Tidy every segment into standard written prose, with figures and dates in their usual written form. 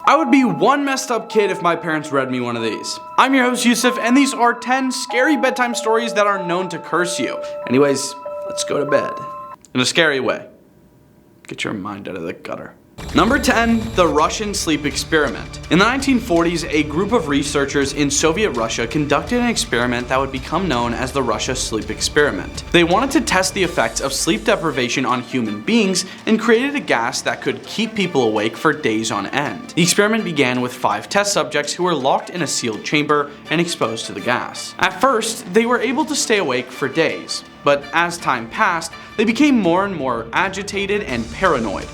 I would be one messed up kid if my parents read me one of these. I'm your host Youssef, and these are 10 scary bedtime stories that are known to curse you. Anyways, let's go to bed. In a scary way. Get your mind out of the gutter. Number 10, the Russian sleep experiment. In the 1940s, a group of researchers in Soviet Russia conducted an experiment that would become known as the Russia sleep experiment. They wanted to test the effects of sleep deprivation on human beings and created a gas that could keep people awake for days on end. The experiment began with 5 test subjects who were locked in a sealed chamber and exposed to the gas. At first, they were able to stay awake for days, but as time passed, they became more and more agitated and paranoid.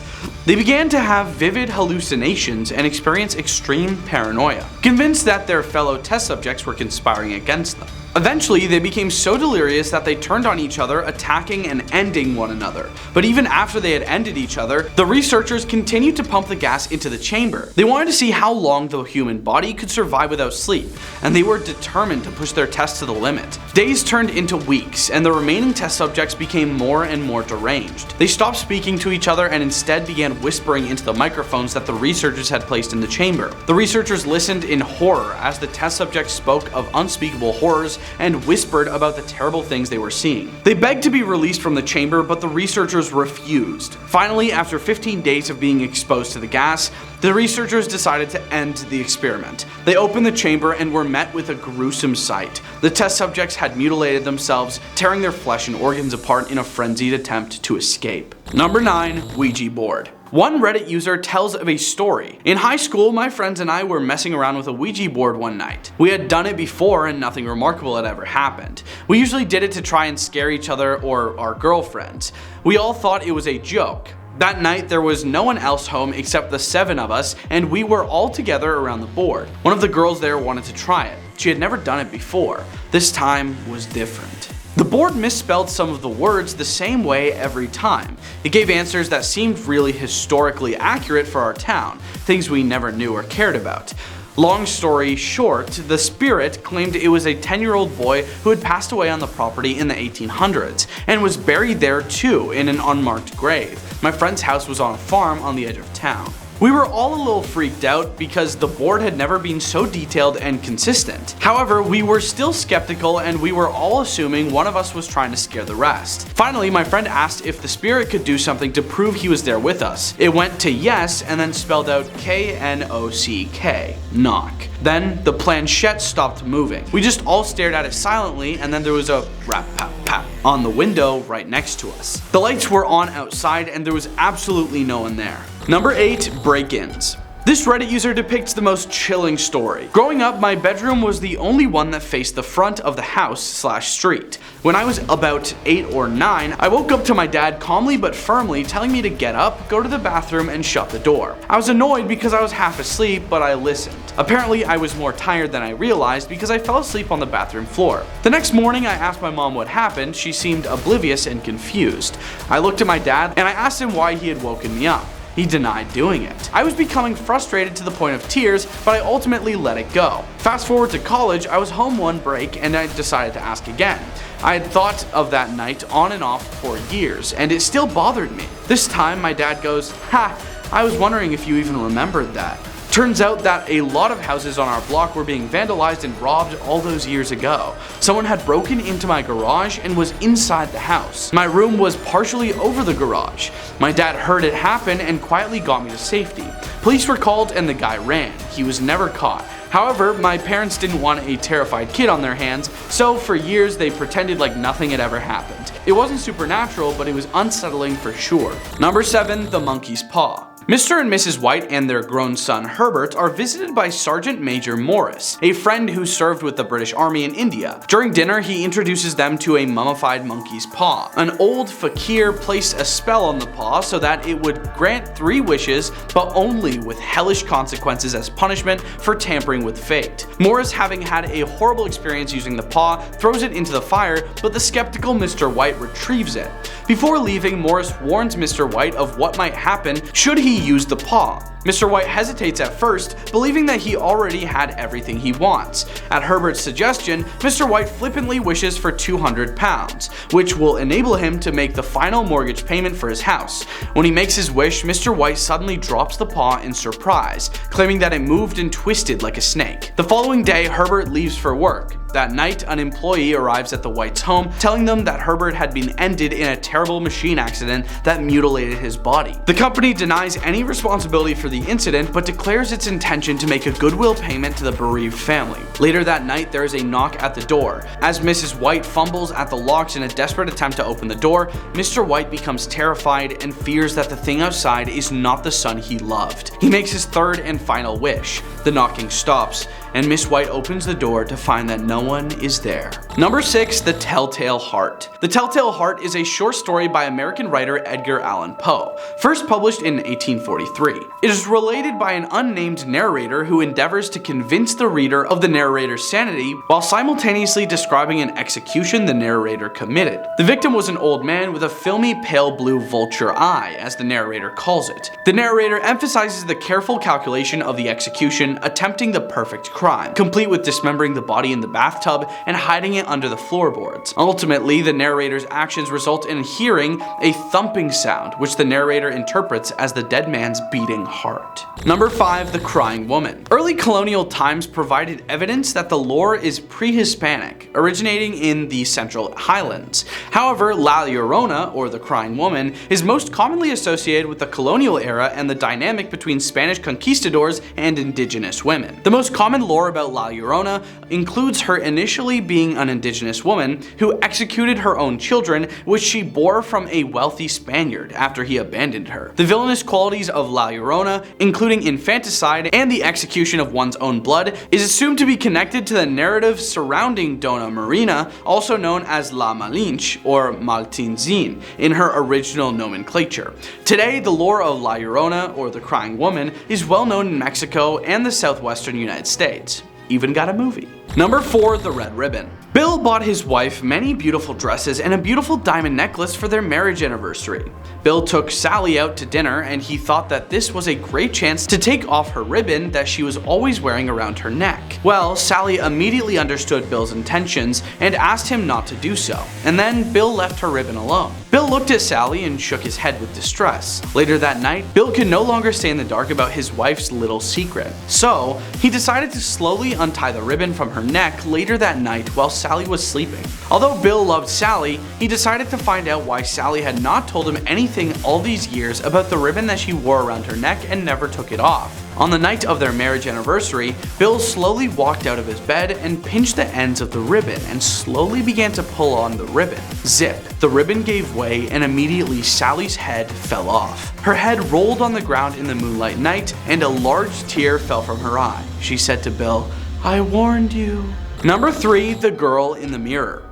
They began to have vivid hallucinations and experience extreme paranoia, convinced that their fellow test subjects were conspiring against them. Eventually, they became so delirious that they turned on each other, attacking and ending one another. But even after they had ended each other, the researchers continued to pump the gas into the chamber. They wanted to see how long the human body could survive without sleep, and they were determined to push their test to the limit. Days turned into weeks, and the remaining test subjects became more and more deranged. They stopped speaking to each other and instead began whispering into the microphones that the researchers had placed in the chamber. The researchers listened in horror as the test subjects spoke of unspeakable horrors and whispered about the terrible things they were seeing. They begged to be released from the chamber, but the researchers refused. Finally, after 15 days of being exposed to the gas, the researchers decided to end the experiment. They opened the chamber and were met with a gruesome sight. The test subjects had mutilated themselves, tearing their flesh and organs apart in a frenzied attempt to escape. Number 9, Ouija Board. One Reddit user tells of a story. In high school, my friends and I were messing around with a Ouija board one night. We had done it before and nothing remarkable had ever happened. We usually did it to try and scare each other or our girlfriends. We all thought it was a joke. That night, there was no one else home except the 7 of us, and we were all together around the board. One of the girls there wanted to try it. She had never done it before. This time was different. The board misspelled some of the words the same way every time. It gave answers that seemed really historically accurate for our town, things we never knew or cared about. Long story short, the spirit claimed it was a 10-year-old boy who had passed away on the property in the 1800s, and was buried there too in an unmarked grave. My friend's house was on a farm on the edge of town. We were all a little freaked out because the board had never been so detailed and consistent. However, we were still skeptical and we were all assuming one of us was trying to scare the rest. Finally, my friend asked if the spirit could do something to prove he was there with us. It went to yes and then spelled out K-N-O-C-K, knock. Then the planchette stopped moving. We just all stared at it silently, and then there was a rap pap pap on the window right next to us. The lights were on outside and there was absolutely no one there. Number 8, break-ins. This Reddit user depicts the most chilling story. Growing up, my bedroom was the only one that faced the front of the house/street. When I was about 8 or 9, I woke up to my dad calmly but firmly telling me to get up, go to the bathroom, and shut the door. I was annoyed because I was half asleep, but I listened. Apparently, I was more tired than I realized because I fell asleep on the bathroom floor. The next morning, I asked my mom what happened. She seemed oblivious and confused. I looked at my dad and I asked him why he had woken me up. He denied doing it. I was becoming frustrated to the point of tears, but I ultimately let it go. Fast forward to college, I was home one break and I decided to ask again. I had thought of that night on and off for years, and it still bothered me. This time, my dad goes, "Ha, I was wondering if you even remembered that." Turns out that a lot of houses on our block were being vandalized and robbed all those years ago. Someone had broken into my garage and was inside the house. My room was partially over the garage. My dad heard it happen and quietly got me to safety. Police were called and the guy ran. He was never caught. However, my parents didn't want a terrified kid on their hands, so for years they pretended like nothing had ever happened. It wasn't supernatural, but it was unsettling for sure. Number 7, the monkey's paw. Mr. and Mrs. White and their grown son Herbert are visited by Sergeant Major Morris, a friend who served with the British Army in India. During dinner, he introduces them to a mummified monkey's paw. An old fakir placed a spell on the paw so that it would grant 3 wishes, but only with hellish consequences as punishment for tampering with fate. Morris, having had a horrible experience using the paw, throws it into the fire, but the skeptical Mr. White retrieves it. Before leaving, Morris warns Mr. White of what might happen should he he used the paw. Mr. White hesitates at first, believing that he already had everything he wants. At Herbert's suggestion, Mr. White flippantly wishes for £200, which will enable him to make the final mortgage payment for his house. When he makes his wish, Mr. White suddenly drops the paw in surprise, claiming that it moved and twisted like a snake. The following day, Herbert leaves for work. That night, an employee arrives at the Whites' home, telling them that Herbert had been ended in a terrible machine accident that mutilated his body. The company denies any responsibility for the incident, but declares its intention to make a goodwill payment to the bereaved family. Later that night, there is a knock at the door. As Mrs. White fumbles at the locks in a desperate attempt to open the door, Mr. White becomes terrified and fears that the thing outside is not the son he loved. He makes his third and final wish. The knocking stops, and Miss White opens the door to find that no one is there. Number 6. The Telltale Heart. The Telltale Heart is a short story by American writer Edgar Allan Poe, first published in 1843. It is related by an unnamed narrator who endeavors to convince the reader of the narrator's sanity while simultaneously describing an execution the narrator committed. The victim was an old man with a filmy pale blue vulture eye, as the narrator calls it. The narrator emphasizes the careful calculation of the execution, attempting the perfect crime, complete with dismembering the body in the bathtub and hiding it under the floorboards. Ultimately, the narrator's actions result in hearing a thumping sound, which the narrator interprets as the dead man's beating heart. Number 5. The Crying Woman. Early colonial times provided evidence that the lore is pre-Hispanic, originating in the Central Highlands. However, La Llorona, or the Crying Woman, is most commonly associated with the colonial era and the dynamic between Spanish conquistadors and indigenous women. The most common lore about La Llorona includes her initially being an indigenous woman who executed her own children, which she bore from a wealthy Spaniard after he abandoned her. The villainous qualities of La Llorona, including infanticide and the execution of one's own blood, is assumed to be connected to the narrative surrounding Dona Marina, also known as La Malinche or Maltinzin in her original nomenclature. Today, the lore of La Llorona, or the Crying Woman, is well known in Mexico and the southwestern United States. Even got a movie. Number 4. The Red Ribbon. Bill bought his wife many beautiful dresses and a beautiful diamond necklace for their marriage anniversary. Bill took Sally out to dinner, and he thought that this was a great chance to take off her ribbon that she was always wearing around her neck. Well, Sally immediately understood Bill's intentions and asked him not to do so, and then Bill left her ribbon alone. Bill looked at Sally and shook his head with distress. Later that night, Bill could no longer stay in the dark about his wife's little secret, so he decided to slowly untie the ribbon from her neck later that night while Sally was sleeping. Although Bill loved Sally, he decided to find out why Sally had not told him anything all these years about the ribbon that she wore around her neck and never took it off. On the night of their marriage anniversary, Bill slowly walked out of his bed and pinched the ends of the ribbon and slowly began to pull on the ribbon. Zip! The ribbon gave way and immediately Sally's head fell off. Her head rolled on the ground in the moonlight night and a large tear fell from her eye. She said to Bill, "I warned you." Number 3. The Girl in the Mirror.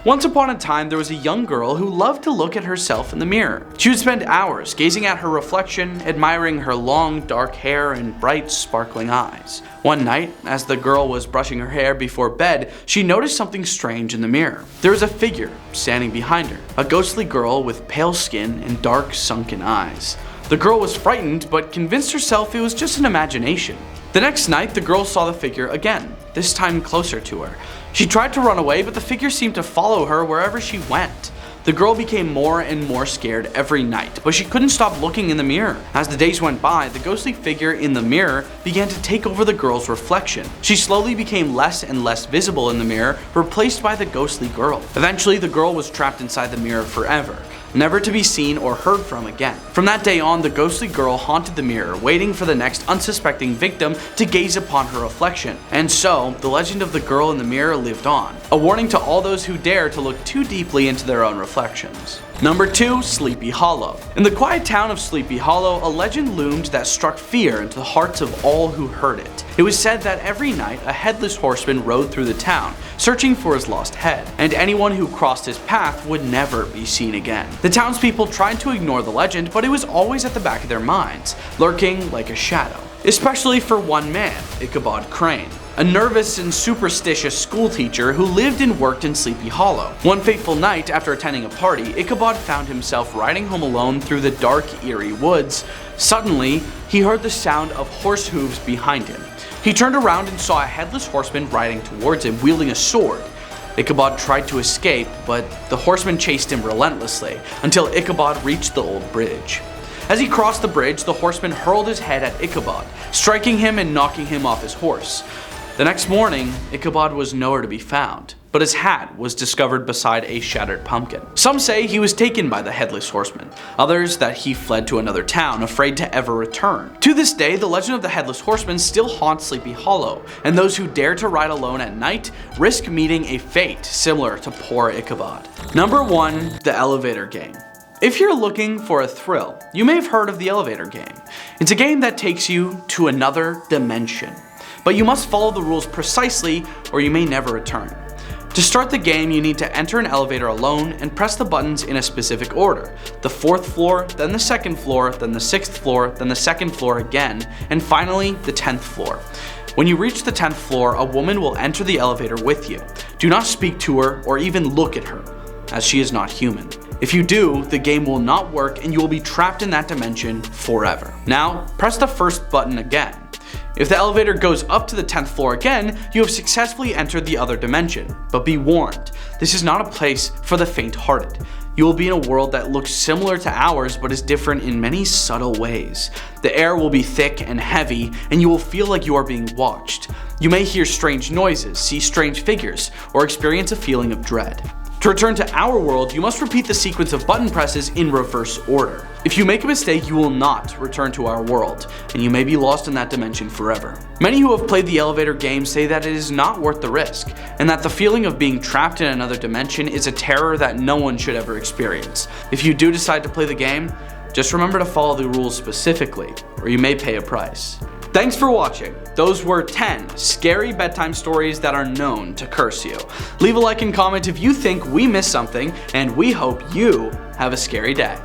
Once upon a time, there was a young girl who loved to look at herself in the mirror. She would spend hours gazing at her reflection, admiring her long dark hair and bright sparkling eyes. One night, as the girl was brushing her hair before bed, she noticed something strange in the mirror. There was a figure standing behind her, a ghostly girl with pale skin and dark sunken eyes. The girl was frightened, but convinced herself it was just an imagination. The next night, the girl saw the figure again, this time closer to her. She tried to run away, but the figure seemed to follow her wherever she went. The girl became more and more scared every night, but she couldn't stop looking in the mirror. As the days went by, the ghostly figure in the mirror began to take over the girl's reflection. She slowly became less and less visible in the mirror, replaced by the ghostly girl. Eventually, the girl was trapped inside the mirror forever, never to be seen or heard from again. From that day on, the ghostly girl haunted the mirror, waiting for the next unsuspecting victim to gaze upon her reflection. And so, the legend of the girl in the mirror lived on, a warning to all those who dare to look too deeply into their own reflections. Number 2. Sleepy Hollow. In the quiet town of Sleepy Hollow, a legend loomed that struck fear into the hearts of all who heard it. It was said that every night a headless horseman rode through the town, searching for his lost head, and anyone who crossed his path would never be seen again. The townspeople tried to ignore the legend, but it was always at the back of their minds, lurking like a shadow. Especially for one man, Ichabod Crane, a nervous and superstitious schoolteacher who lived and worked in Sleepy Hollow. One fateful night, after attending a party, Ichabod found himself riding home alone through the dark, eerie woods. Suddenly, he heard the sound of horse hooves behind him. He turned around and saw a headless horseman riding towards him, wielding a sword. Ichabod tried to escape, but the horseman chased him relentlessly until Ichabod reached the old bridge. As he crossed the bridge, the horseman hurled his head at Ichabod, striking him and knocking him off his horse. The next morning, Ichabod was nowhere to be found, but his hat was discovered beside a shattered pumpkin. Some say he was taken by the headless horseman, others that he fled to another town, afraid to ever return. To this day, the legend of the headless horseman still haunts Sleepy Hollow, and those who dare to ride alone at night risk meeting a fate similar to poor Ichabod. Number 1. The elevator game. If you're looking for a thrill, you may have heard of the elevator game. It's a game that takes you to another dimension, but you must follow the rules precisely or you may never return. To start the game, you need to enter an elevator alone and press the buttons in a specific order. The 4th floor, then the 2nd floor, then the 6th floor, then the 2nd floor again, and finally the 10th floor. When you reach the 10th floor, a woman will enter the elevator with you. Do not speak to her or even look at her, as she is not human. If you do, the game will not work and you will be trapped in that dimension forever. Now, press the first button again. If the elevator goes up to the 10th floor again, you have successfully entered the other dimension. But be warned, this is not a place for the faint-hearted. You will be in a world that looks similar to ours but is different in many subtle ways. The air will be thick and heavy, and you will feel like you are being watched. You may hear strange noises, see strange figures, or experience a feeling of dread. To return to our world, you must repeat the sequence of button presses in reverse order. If you make a mistake, you will not return to our world, and you may be lost in that dimension forever. Many who have played the elevator game say that it is not worth the risk, and that the feeling of being trapped in another dimension is a terror that no one should ever experience. If you do decide to play the game, just remember to follow the rules specifically, or you may pay a price. Thanks for watching. Those were 10 scary bedtime stories that are known to curse you. Leave a like and comment if you think we missed something, and we hope you have a scary day.